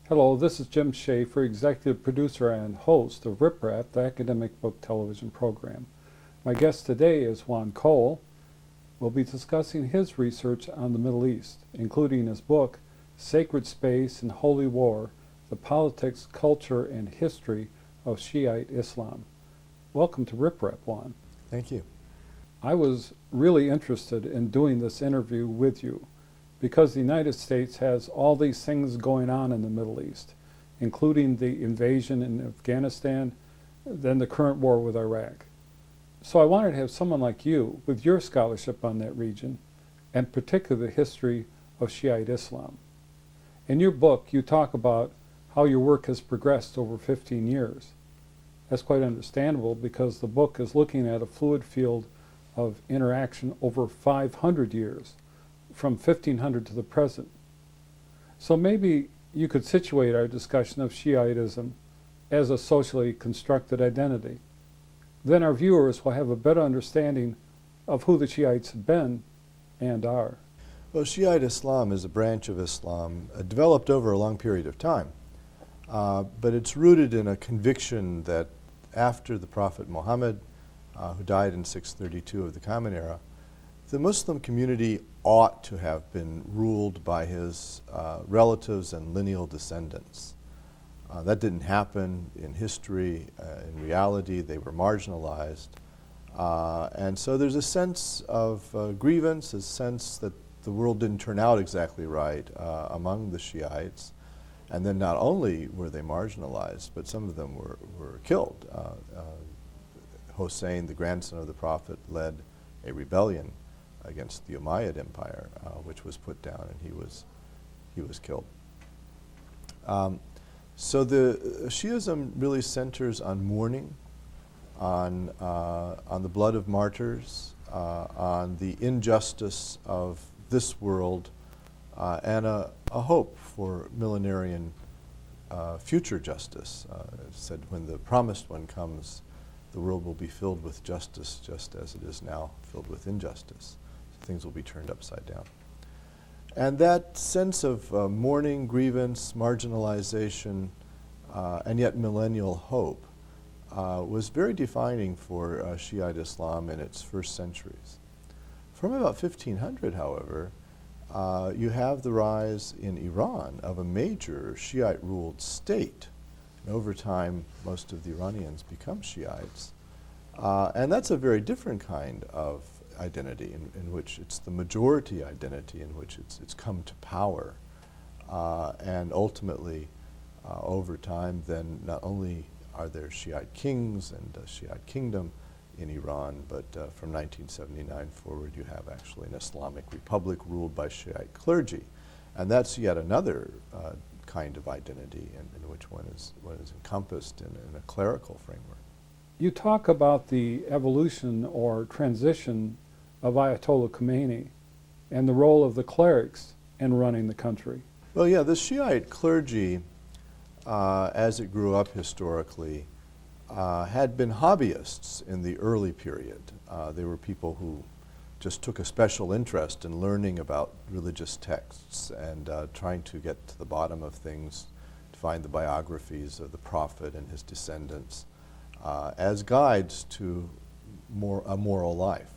Hello, this is Jim Schaefer, executive producer and host of Rip Rap, the academic book television program. My guest today is Juan. We'll be discussing his research on the Middle East, including his book, Sacred Space and Holy War, The Politics, Culture, and History of Shiite Islam. Welcome to Rip Rap, Juan. Thank you. I was really interested in doing this interview with you because the United States has all these things going on in the Middle East, including the invasion in Afghanistan, then the current war with Iraq. So I wanted to have someone like you, with your scholarship on that region, and particularly the history of Shiite Islam. In your book, you talk about how your work has progressed over 15 years. That's quite understandable because the book is looking at a fluid field of interaction over 500 years, from 1500 to the present. So maybe you could situate our discussion of Shiitism as a socially constructed identity. Then our viewers will have a better understanding of who the Shiites have been and are. Well, Shiite Islam is a branch of Islam developed over a long period of time, but it's rooted in a conviction that after the Prophet Muhammad, who died in 632 of the Common Era, the Muslim community ought to have been ruled by his relatives and lineal descendants. That didn't happen in history. In reality, they were marginalized. And so there's a sense of grievance, a sense that the world didn't turn out exactly right among the Shiites. And then not only were they marginalized, but some of them were killed. Hossein, the grandson of the Prophet, led a rebellion against the Umayyad Empire, which was put down, and he was killed. So the Shiism really centers on mourning, on the blood of martyrs, on the injustice of this world, and a hope for millenarian future justice. It said, when the promised one comes, the world will be filled with justice just as it is now filled with injustice. So things will be turned upside down. And that sense of mourning, grievance, marginalization, and yet millennial hope was very defining for Shiite Islam in its first centuries. From about 1500, however, you have the rise in Iran of a major Shiite-ruled state. And over time, most of the Iranians become Shiites. And that's a very different kind of identity in which it's the majority identity in which it's come to power. And ultimately, over time, then not only are there Shiite kings and a Shiite kingdom in Iran, but from 1979 forward, you have actually an Islamic republic ruled by Shiite clergy. And that's yet another kind of identity in which one is encompassed in a clerical framework. You talk about the evolution or transition of Ayatollah Khomeini and the role of the clerics in running the country. Well, yeah, the Shiite clergy, as it grew up historically, had been hobbyists in the early period. They were people who just took a special interest in learning about religious texts and trying to get to the bottom of things, to find the biographies of the Prophet and his descendants as guides to a moral life.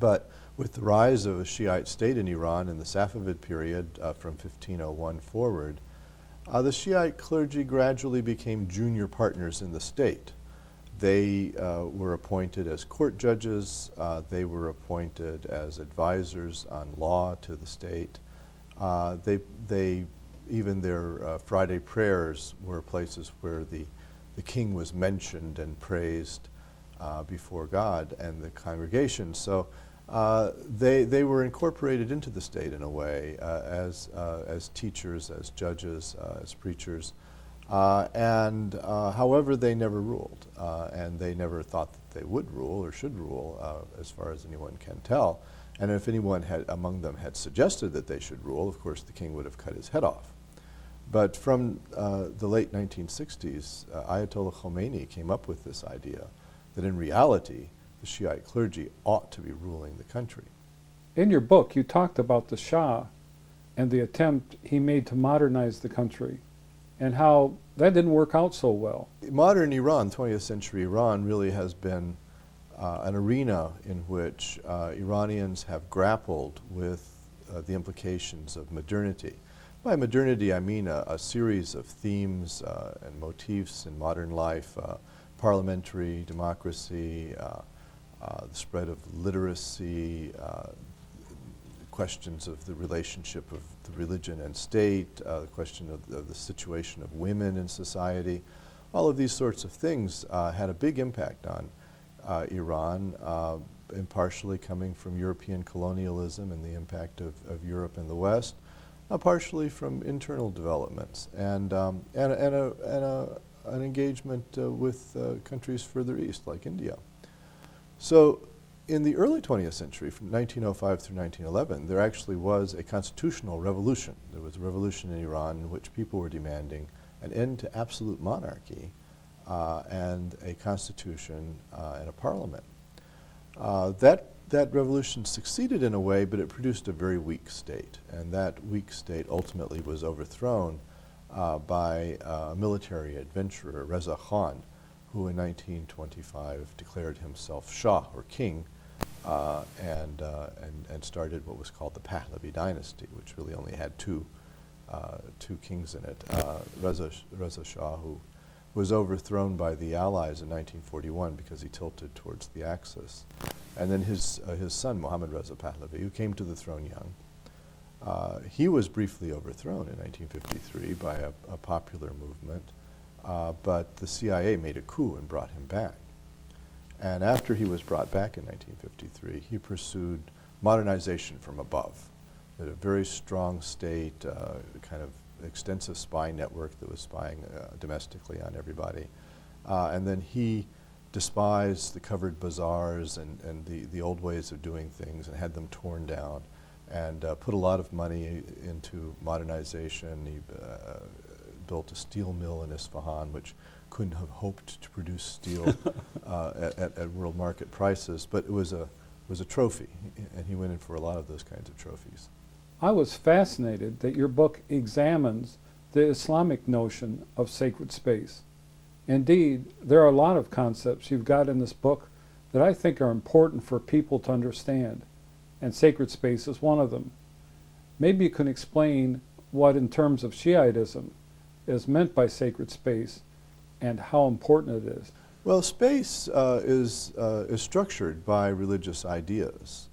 But with the rise of a Shiite state in Iran in the Safavid period from 1501 forward, the Shiite clergy gradually became junior partners in the state. They were appointed as court judges. They were appointed as advisors on law to the state. Even their Friday prayers were places where the king was mentioned and praised before God and the congregation. So they were incorporated into the state in a way as teachers, as judges, as preachers. However, they never ruled, and they never thought that they would rule or should rule, as far as anyone can tell. And if anyone among them had suggested that they should rule, of course, the king would have cut his head off. But from the late 1960s, Ayatollah Khomeini came up with this idea that in reality, the Shiite clergy ought to be ruling the country. In your book, you talked about the Shah and the attempt he made to modernize the country, and how that didn't work out so well. Modern Iran, 20th century Iran, really has been an arena in which Iranians have grappled with the implications of modernity. By modernity, I mean a series of themes and motifs in modern life: parliamentary democracy, the spread of literacy, questions of the relationship of the religion and state, the question of the situation of women in society. All of these sorts of things had a big impact on Iran, and partially coming from European colonialism and the impact of Europe and the West, partially from internal developments, and an engagement with countries further east, like India. So in the early 20th century, from 1905 through 1911, there actually was a constitutional revolution. There was a revolution in Iran in which people were demanding an end to absolute monarchy and a constitution and a parliament. That revolution succeeded in a way, but it produced a very weak state, and that weak state ultimately was overthrown by a military adventurer, Reza Khan, who in 1925 declared himself Shah, or king, and started what was called the Pahlavi dynasty, which really only had two kings in it. Reza Shah, who was overthrown by the Allies in 1941 because he tilted towards the Axis. And then his son, Mohammad Reza Pahlavi, who came to the throne young, he was briefly overthrown in 1953 by a popular movement, but the CIA made a coup and brought him back. And after he was brought back in 1953, he pursued modernization from above. He had a very strong state, kind of extensive spy network that was spying domestically on everybody. And then he despised the covered bazaars and the old ways of doing things and had them torn down, and put a lot of money into modernization. He built a steel mill in Isfahan, which couldn't have hoped to produce steel at world market prices, but it was a trophy, and he went in for a lot of those kinds of trophies. I was fascinated that your book examines the Islamic notion of sacred space. Indeed, there are a lot of concepts you've got in this book that I think are important for people to understand, and sacred space is one of them. Maybe you can explain what, in terms of Shiitism, is meant by sacred space and how important it is. Well, space is structured by religious ideas.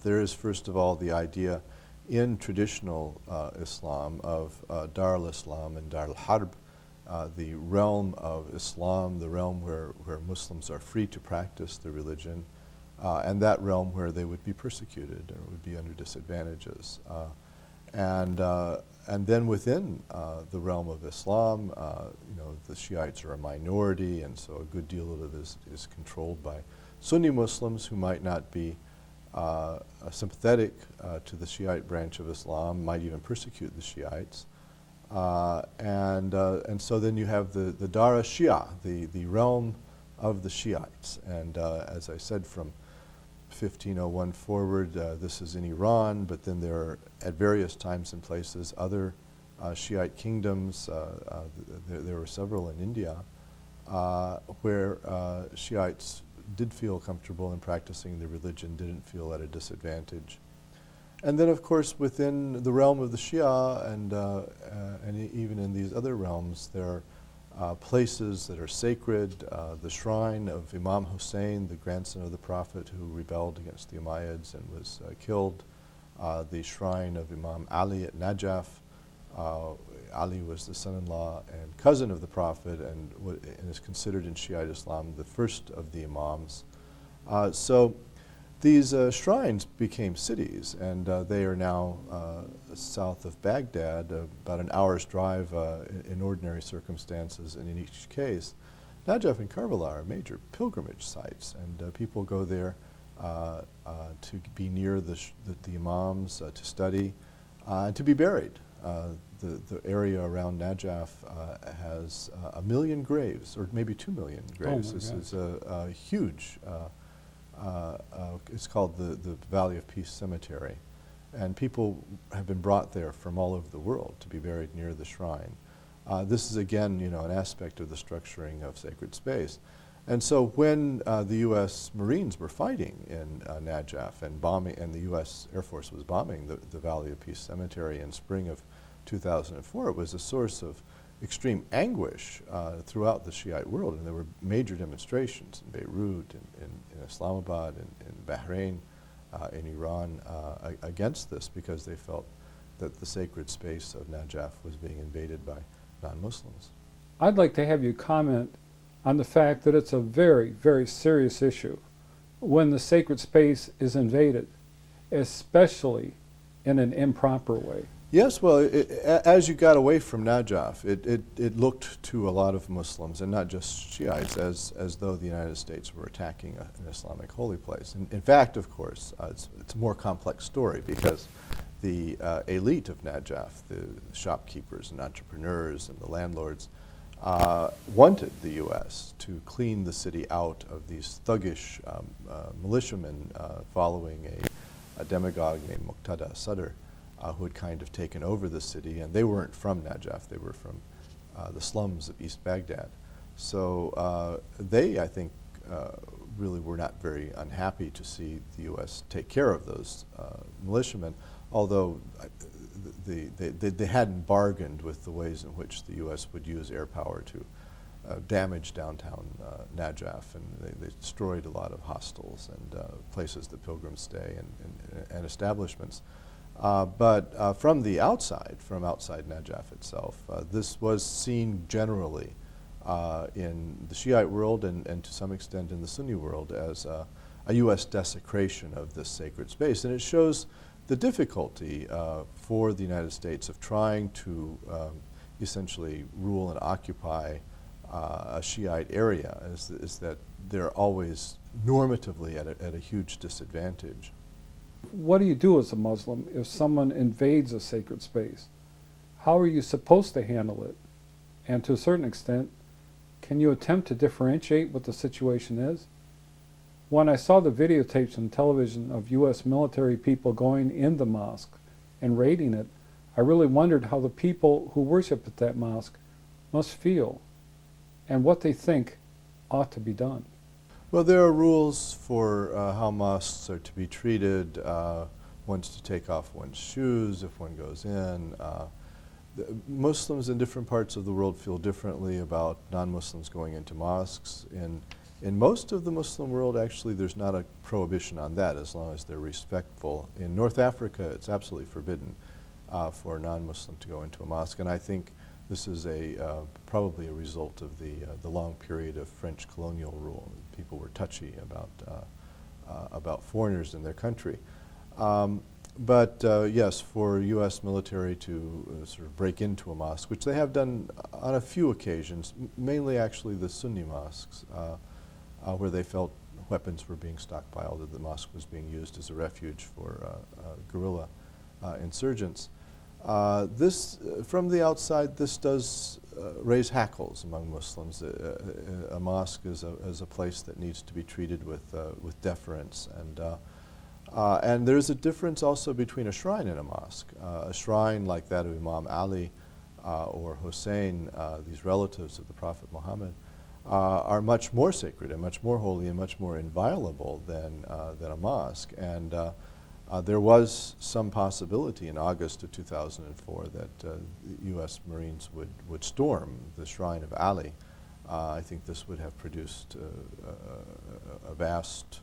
There is, first of all, the idea in traditional Islam of Dar al-Islam and Dar al-Harb, the realm of Islam, the realm where Muslims are free to practice their religion, and that realm where they would be persecuted or would be under disadvantages. And then within the realm of Islam, the Shiites are a minority, and so a good deal of it is controlled by Sunni Muslims who might not be sympathetic to the Shiite branch of Islam, might even persecute the Shiites. And so then you have the Dar al-Shia, the realm of the Shiites. And as I said, from 1501 forward, this is in Iran, but then there are, at various times and places, other Shiite kingdoms. There were several in India where Shiites did feel comfortable in practicing their religion, didn't feel at a disadvantage. And then, of course, within the realm of the Shia and even in these other realms, there are places that are sacred. The shrine of Imam Hussein, the grandson of the Prophet who rebelled against the Umayyads and was killed. The shrine of Imam Ali at Najaf. Ali was the son-in-law and cousin of the Prophet and is considered in Shiite Islam the first of the Imams. So these shrines became cities, and they are now south of Baghdad, about an hour's drive in ordinary circumstances, and in each case. Najaf and Karbala are major pilgrimage sites, and people go there to be near the Imams, to study, and to be buried. The area around Najaf has 1 million graves, or maybe 2 million graves. This is a huge, it's called the Valley of Peace Cemetery. and people have been brought there from all over the world to be buried near the shrine. This is again, an aspect of the structuring of sacred space. And so when the U.S. Marines were fighting in Najaf and bombing, and the U.S. Air Force was bombing the Valley of Peace Cemetery in spring of 2004, it was a source of extreme anguish throughout the Shiite world, and there were major demonstrations in Beirut, in Islamabad, in Bahrain, in Iran against this, because they felt that the sacred space of Najaf was being invaded by non-Muslims. I'd like to have you comment on the fact that it's a very, very serious issue when the sacred space is invaded, especially in an improper way. Yes, well, as you got away from Najaf, it looked to a lot of Muslims, and not just Shiites, as though the United States were attacking an Islamic holy place. In fact, of course, it's a more complex story, because the elite of Najaf, the shopkeepers and entrepreneurs and the landlords, wanted the U.S. to clean the city out of these thuggish militiamen following a demagogue named Muqtada Sadr, who had kind of taken over the city, and they weren't from Najaf, they were from the slums of East Baghdad. So they, I think, really were not very unhappy to see the U.S. take care of those militiamen, although they hadn't bargained with the ways in which the U.S. would use air power to damage downtown Najaf, and they destroyed a lot of hostels and places that pilgrims stay and establishments. But from the outside, from outside Najaf itself, this was seen generally in the Shiite world and to some extent in the Sunni world as a U.S. desecration of this sacred space. And it shows the difficulty for the United States of trying to essentially rule and occupy a Shiite area, is that they're always normatively at a huge disadvantage. What do you do as a Muslim if someone invades a sacred space? How are you supposed to handle it? And to a certain extent, can you attempt to differentiate what the situation is? When I saw the videotapes on television of U.S. military people going in the mosque and raiding it, I really wondered how the people who worship at that mosque must feel and what they think ought to be done. Well, there are rules for how mosques are to be treated. One's to take off one's shoes if one goes in. Muslims in different parts of the world feel differently about non-Muslims going into mosques. In most of the Muslim world, actually, there's not a prohibition on that as long as they're respectful. In North Africa, it's absolutely forbidden for a non-Muslim to go into a mosque, and I think this is probably a result of the long period of French colonial rule. People were touchy about foreigners in their country. But yes, for U.S. military to sort of break into a mosque, which they have done on a few occasions, mainly actually the Sunni mosques, where they felt weapons were being stockpiled, that the mosque was being used as a refuge for guerrilla insurgents. From the outside, this does raise hackles among Muslims. A mosque is a place that needs to be treated with deference, and there's a difference also between a shrine and a mosque. A shrine like that of Imam Ali or Hussein, these relatives of the Prophet Muhammad, are much more sacred and much more holy and much more inviolable than a mosque. And there was some possibility in August of 2004 that U.S. Marines would storm the shrine of Ali. I think this would have produced a vast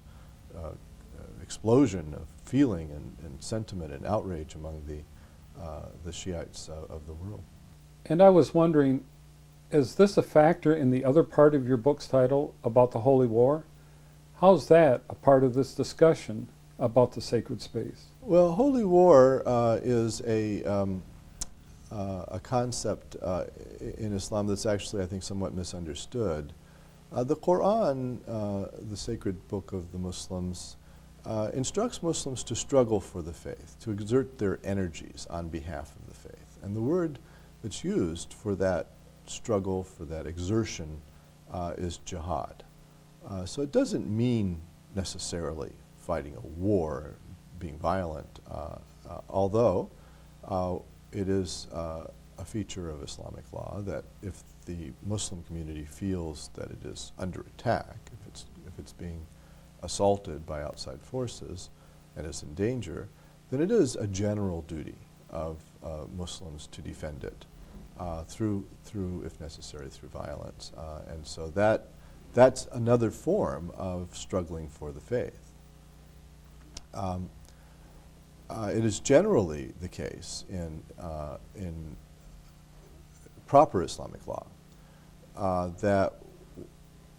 explosion of feeling and sentiment and outrage among the Shiites of the world. And I was wondering, is this a factor in the other part of your book's title about the Holy War? How's that a part of this discussion about the sacred space? Well, Holy War is a concept in Islam that's actually, I think, somewhat misunderstood. The Quran, the sacred book of the Muslims, instructs Muslims to struggle for the faith, to exert their energies on behalf of the faith. And the word that's used for that struggle, for that exertion, is jihad. So it doesn't mean necessarily fighting a war, being violent, although it is a feature of Islamic law that if the Muslim community feels that it is under attack, if it's being assaulted by outside forces and is in danger, then it is a general duty of Muslims to defend it through, if necessary, through violence. And so that's another form of struggling for the faith. It is generally the case in proper Islamic law that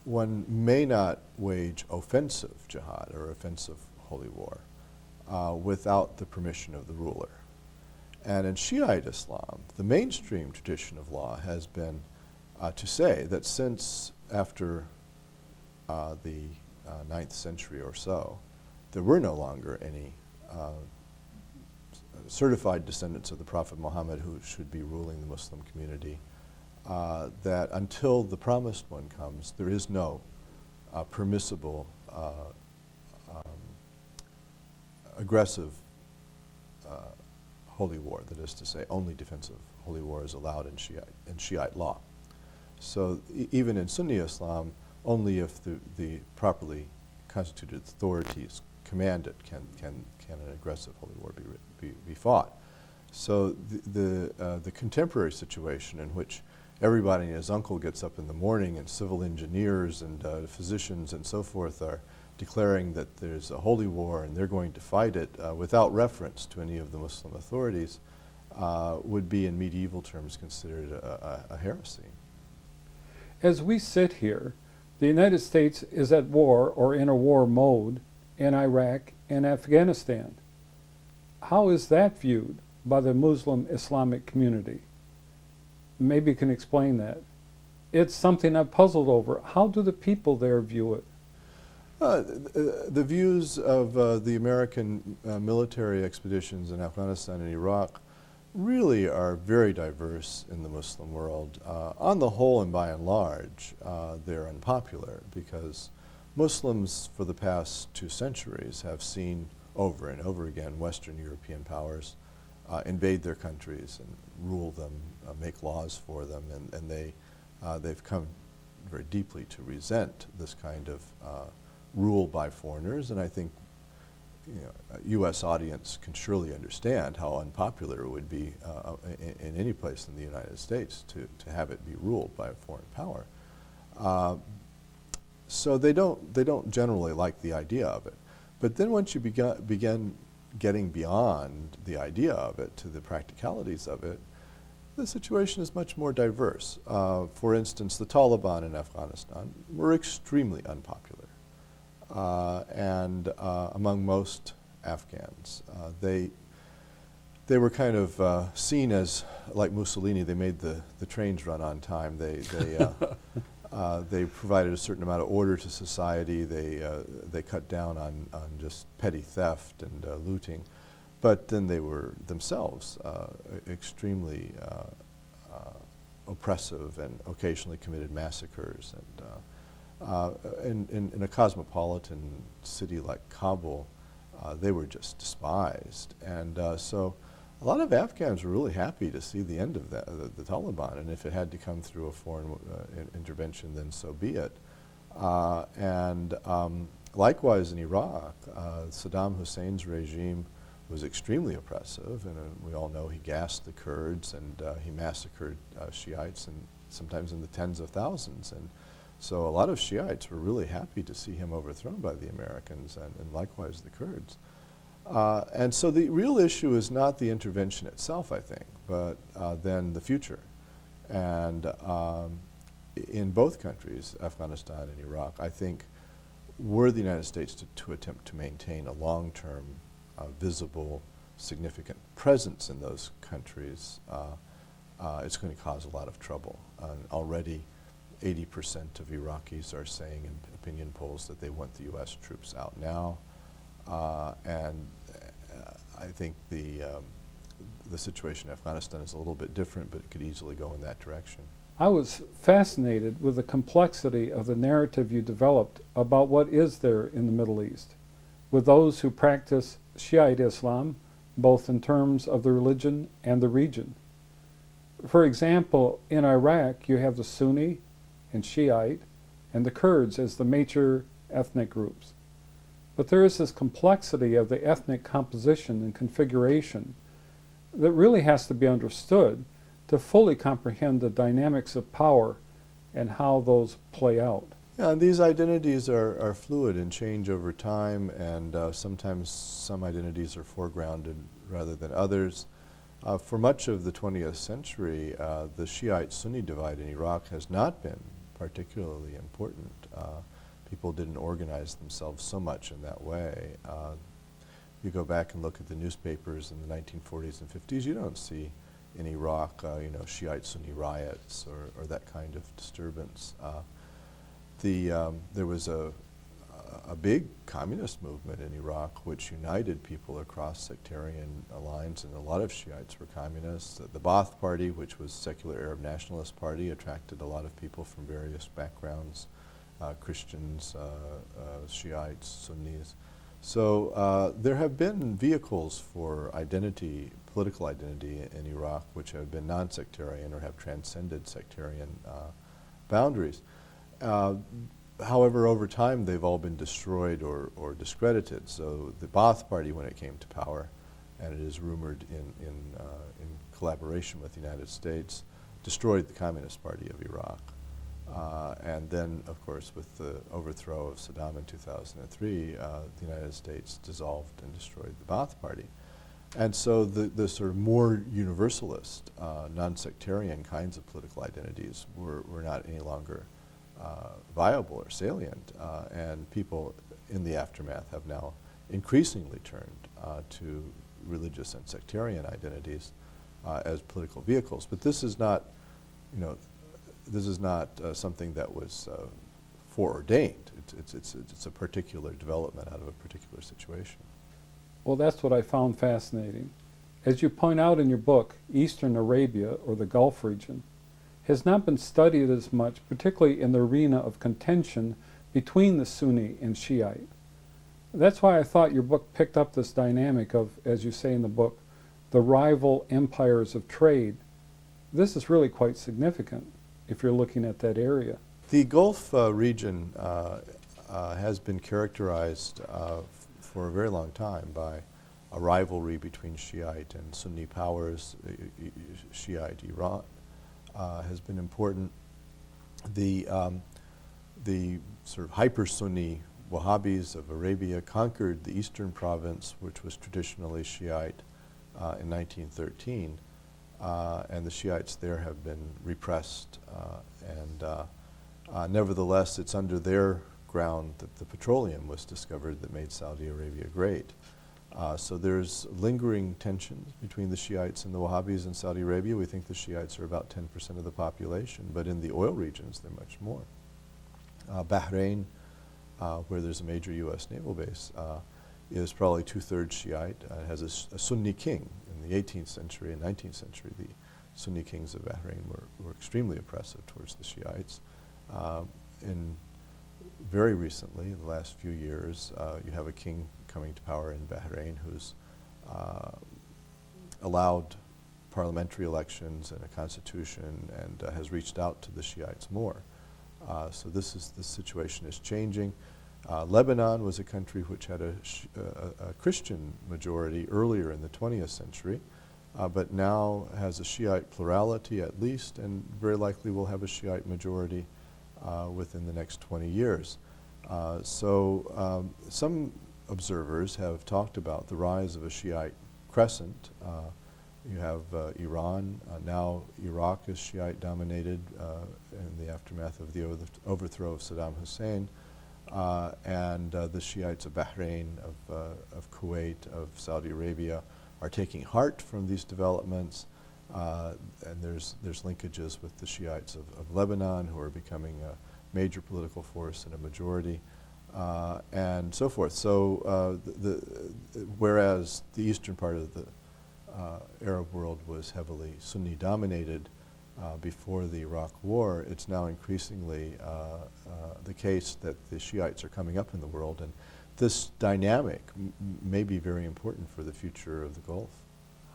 one may not wage offensive jihad or offensive holy war without the permission of the ruler. And in Shiite Islam, the mainstream tradition of law has been to say that since after the 9th century or so, there were no longer any certified descendants of the Prophet Muhammad who should be ruling the Muslim community, that until the promised one comes, there is no permissible aggressive holy war. That is to say, only defensive holy war is allowed in Shiite law. So even in Sunni Islam, only if the properly constituted authorities command it can an aggressive holy war be fought. So the contemporary situation in which everybody and his uncle gets up in the morning and civil engineers and physicians and so forth are declaring that there's a holy war and they're going to fight it without reference to any of the Muslim authorities would be in medieval terms considered a heresy. As we sit here, the United States is at war or in a war mode in Iraq and Afghanistan. How is that viewed by the Muslim Islamic community? Maybe you can explain that. It's something I've puzzled over. How do the people there view it? The views of the American military expeditions in Afghanistan and Iraq really are very diverse in the Muslim world. On the whole and by and large, they're unpopular because Muslims for the past 2 centuries have seen over and over again Western European powers invade their countries and rule them, make laws for them, and they've come very deeply to resent this kind of rule by foreigners, and I think a U.S. audience can surely understand how unpopular it would be in any place in the United States to have it be ruled by a foreign power. So they don't generally like the idea of it. But then once you begin getting beyond the idea of it to the practicalities of it, the situation is much more diverse. For instance, the Taliban in Afghanistan were extremely unpopular. And among most Afghans, they were kind of seen as, like Mussolini, they made the trains run on time. They provided a certain amount of order to society. They cut down on just petty theft and looting. But then they were themselves extremely oppressive and occasionally committed massacres. And in a cosmopolitan city like Kabul, they were just despised. And so a lot of Afghans were really happy to see the end of the Taliban, and if it had to come through a foreign intervention, then so be it. And likewise in Iraq, Saddam Hussein's regime was extremely oppressive, and we all know he gassed the Kurds and he massacred Shiites, and sometimes in the tens of thousands. And so a lot of Shiites were really happy to see him overthrown by the Americans, and likewise the Kurds. And so the real issue is not the intervention itself, I think, but then the future. And in both countries, Afghanistan and Iraq, I think were the United States to attempt to maintain a long-term, visible, significant presence in those countries, it's going to cause a lot of trouble. Already 80% of Iraqis are saying in opinion polls that they want the U.S. troops out now. And I think the situation in Afghanistan is a little bit different, but it could easily go in that direction. I was fascinated with the complexity of the narrative you developed about what is there in the Middle East, with those who practice Shiite Islam, both in terms of the religion and the region. For example, in Iraq, you have the Sunni and Shiite and the Kurds as the major ethnic groups. But there is this complexity of the ethnic composition and configuration that really has to be understood to fully comprehend the dynamics of power and how those play out. Yeah, and these identities are fluid and change over time, and sometimes some identities are foregrounded rather than others. For much of the 20th century, the Shiite-Sunni divide in Iraq has not been particularly important. People didn't organize themselves so much in that way. You go back and look at the newspapers in the 1940s and 50s, you don't see in Iraq, Shiite-Sunni riots or that kind of disturbance. There was a big communist movement in Iraq which united people across sectarian lines, and a lot of Shiites were communists. The Ba'ath Party, which was a secular Arab nationalist party, attracted a lot of people from various backgrounds, Christians, Shiites, Sunnis. So there have been vehicles for identity, political identity in Iraq, which have been non-sectarian or have transcended sectarian boundaries. However, over time, they've all been destroyed or discredited. So the Ba'ath Party, when it came to power, and it is rumored in collaboration with the United States, destroyed the Communist Party of Iraq. And then, of course, with the overthrow of Saddam in 2003, the United States dissolved and destroyed the Ba'ath Party. And so the sort of more universalist, non-sectarian kinds of political identities were not any longer viable or salient, and people in the aftermath have now increasingly turned to religious and sectarian identities as political vehicles. But this is not, something that was foreordained. It's a particular development out of a particular situation. Well, that's what I found fascinating. As you point out in your book, Eastern Arabia, or the Gulf region, has not been studied as much, particularly in the arena of contention between the Sunni and Shiite. That's why I thought your book picked up this dynamic of, as you say in the book, the rival empires of trade. This is really quite significant if you're looking at that area. The Gulf region has been characterized for a very long time by a rivalry between Shiite and Sunni powers. Shiite Iran has been important. The sort of hyper-Sunni Wahhabis of Arabia conquered the eastern province, which was traditionally Shiite, in 1913, and the Shiites there have been repressed, and nevertheless it's under their ground that the petroleum was discovered that made Saudi Arabia great. So there's lingering tensions between the Shiites and the Wahhabis in Saudi Arabia. We think the Shiites are about 10% of the population, but in the oil regions they're much more. Bahrain, where there's a major U.S. naval base, is probably 2/3 Shiite. It has a Sunni king. In the 18th century and 19th century, the Sunni kings of Bahrain were extremely oppressive towards the Shiites. Very recently, in the last few years, you have a king coming to power in Bahrain who's allowed parliamentary elections and a constitution and has reached out to the Shiites more. So this situation is changing. Lebanon was a country which had a Christian majority earlier in the 20th century, but now has a Shiite plurality at least, and very likely will have a Shiite majority within the next 20 years. So some observers have talked about the rise of a Shiite crescent. You have Iran, now Iraq is Shiite dominated in the aftermath of the overthrow of Saddam Hussein, and the Shiites of Bahrain, of Kuwait, of Saudi Arabia are taking heart from these developments, and there's linkages with the Shiites of Lebanon, who are becoming a major political force and a majority, and so forth. So whereas the eastern part of the Arab world was heavily Sunni dominated before the Iraq War, it's now increasingly the case that the Shiites are coming up in the world, and this dynamic may be very important for the future of the Gulf.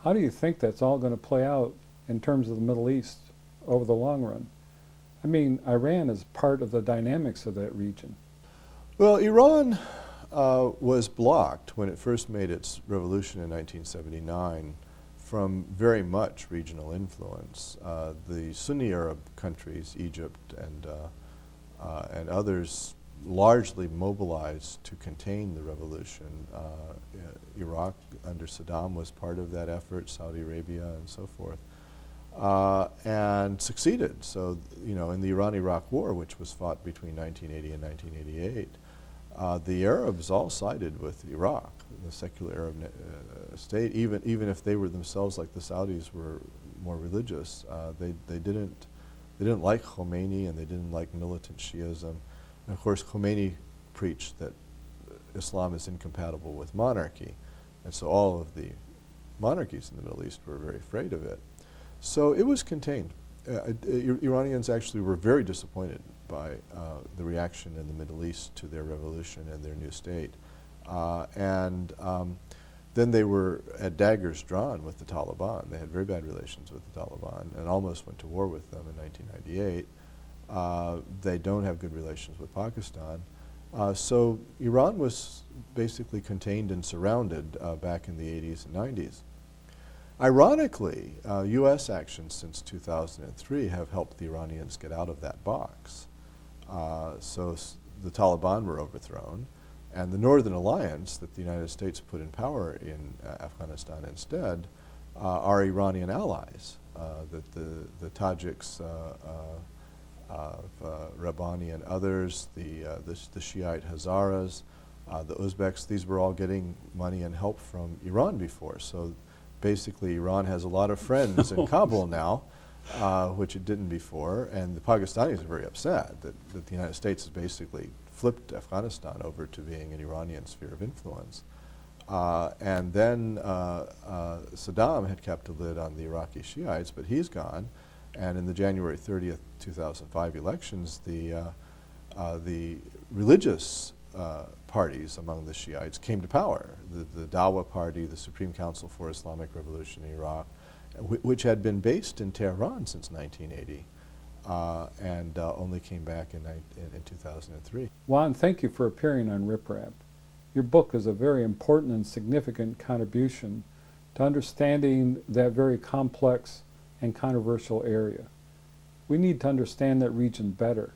How do you think that's all going to play out in terms of the Middle East over the long run? I mean, Iran is part of the dynamics of that region. Well, Iran was blocked when it first made its revolution in 1979 from very much regional influence. The Sunni Arab countries, Egypt and others, largely mobilized to contain the revolution. Iraq under Saddam was part of that effort, Saudi Arabia and so forth, and succeeded. So, you know, in the Iran-Iraq War, which was fought between 1980 and 1988, the Arabs all sided with Iraq, the secular Arab state, even if they were themselves, like the Saudis, were more religious. They didn't like Khomeini, and they didn't like militant Shiism. And of course, Khomeini preached that Islam is incompatible with monarchy, and so all of the monarchies in the Middle East were very afraid of it. So it was contained. Iranians actually were very disappointed by the reaction in the Middle East to their revolution and their new state. Then they were at daggers drawn with the Taliban. They had very bad relations with the Taliban and almost went to war with them in 1998. They don't have good relations with Pakistan. So Iran was basically contained and surrounded back in the 80s and 90s. Ironically, U.S. actions since 2003 have helped the Iranians get out of that box. So the Taliban were overthrown, and the Northern Alliance that the United States put in power in Afghanistan instead are Iranian allies. That the Tajiks, Rabbani and others, the Shiite Hazaras, the Uzbeks, these were all getting money and help from Iran before. So basically Iran has a lot of friends in Kabul now, which it didn't before, and the Pakistanis are very upset that the United States has basically flipped Afghanistan over to being an Iranian sphere of influence. And then Saddam had kept a lid on the Iraqi Shiites, but he's gone. And in the January 30th, 2005 elections, the religious parties among the Shiites came to power. The Dawa Party, the Supreme Council for Islamic Revolution in Iraq, which had been based in Tehran since 1980 and only came back in 2003. Juan, thank you for appearing on Rip Rap. Your book is a very important and significant contribution to understanding that very complex and controversial area. We need to understand that region better,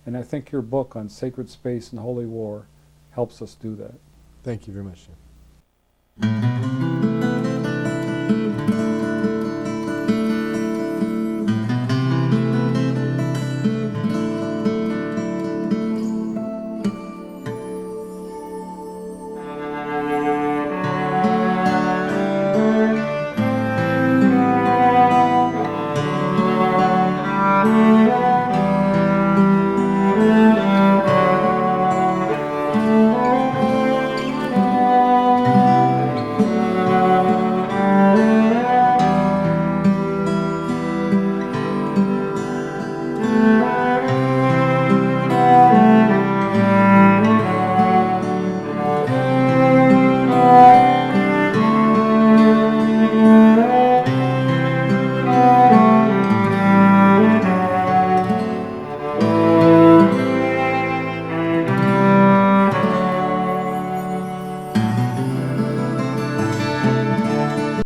and I think your book on sacred space and holy war helps us do that. Thank you very much, Jim.